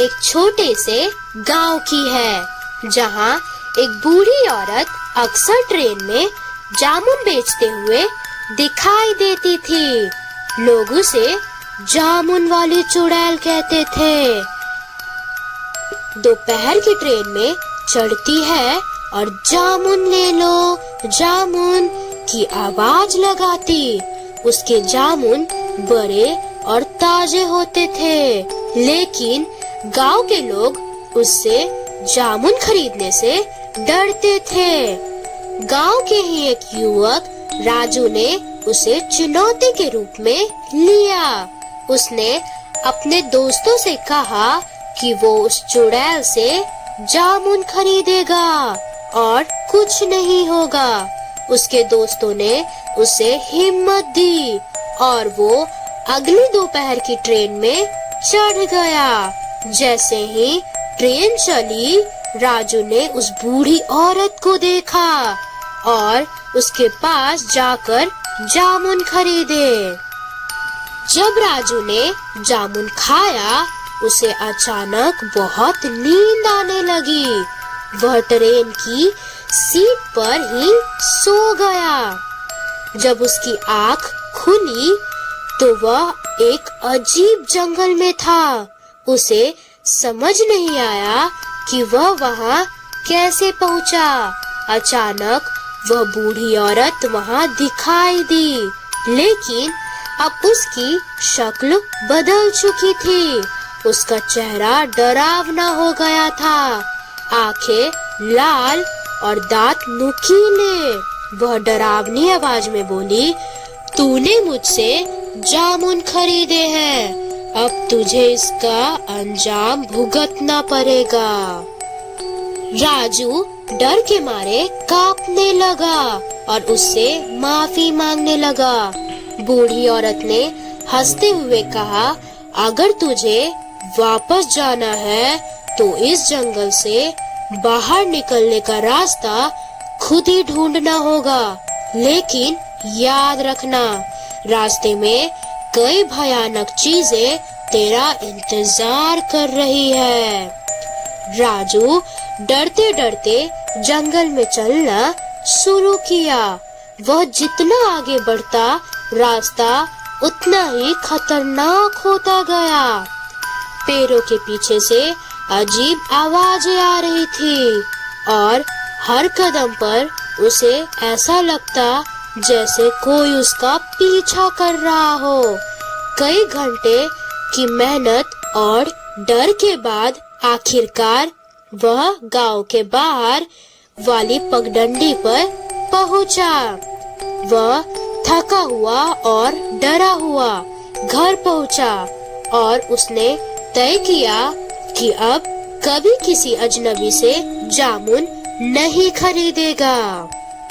एक छोटे से गांव की है, जहां एक बूढ़ी औरत अक्सर ट्रेन में जामुन बेचते हुए दिखाई देती थी। लोग उसे जामुन वाली चुड़ैल कहते थे। दोपहर की ट्रेन में चढ़ती है और जामुन ले लो, जामुन की आवाज लगाती। उसके जामुन बड़े और ताजे होते थे, लेकिन गांव के लोग उससे जामुन खरीदने से डरते थे। गांव के ही एक युवक राजू ने उसे चुनौती के रूप में लिया। उसने अपने दोस्तों से कहा कि वो उस चुड़ैल से जामुन खरीदेगा और कुछ नहीं होगा। उसके दोस्तों ने उसे हिम्मत दी और वो अगली दोपहर की ट्रेन में चढ़ गया। जैसे ही ट्रेन चली, राजू ने उस बूढ़ी औरत को देखा और उसके पास जाकर जामुन खरीदे। जब राजू ने जामुन खाया, उसे अचानक बहुत नींद आने लगी। वह ट्रेन की सीट पर ही सो गया। जब उसकी आँख खुली तो वह एक अजीब जंगल में था। उसे समझ नहीं आया कि वह वहाँ कैसे पहुँचा। अचानक वह बूढ़ी औरत वहाँ दिखाई दी, लेकिन अब उसकी शक्ल बदल चुकी थी। उसका चेहरा डरावना हो गया था, आंखें लाल और दांत नुकीले। वह डरावनी आवाज में बोली, तूने मुझसे जामुन खरीदे हैं, अब तुझे इसका अंजाम भुगतना पड़ेगा। राजू डर के मारे कांपने लगा और उससे माफी मांगने लगा। बूढ़ी औरत ने हंसते हुए कहा, अगर तुझे वापस जाना है तो इस जंगल से बाहर निकलने का रास्ता खुद ही ढूंढना होगा, लेकिन याद रखना, रास्ते में कई भयानक चीजें तेरा इंतजार कर रही है। राजू डरते डरते जंगल में चलना शुरू किया। वह जितना आगे बढ़ता, रास्ता उतना ही खतरनाक होता गया। पेड़ों के पीछे से अजीब आवाजें आ रही थी और हर कदम पर उसे ऐसा लगता जैसे कोई उसका पीछा कर रहा हो। कई घंटे की मेहनत और डर के बाद आखिरकार वह गांव के बाहर वाली पगडंडी पर पहुंचा। वह थका हुआ और डरा हुआ घर पहुंचा और उसने तय किया कि अब कभी किसी अजनबी से जामुन नहीं खरीदेगा।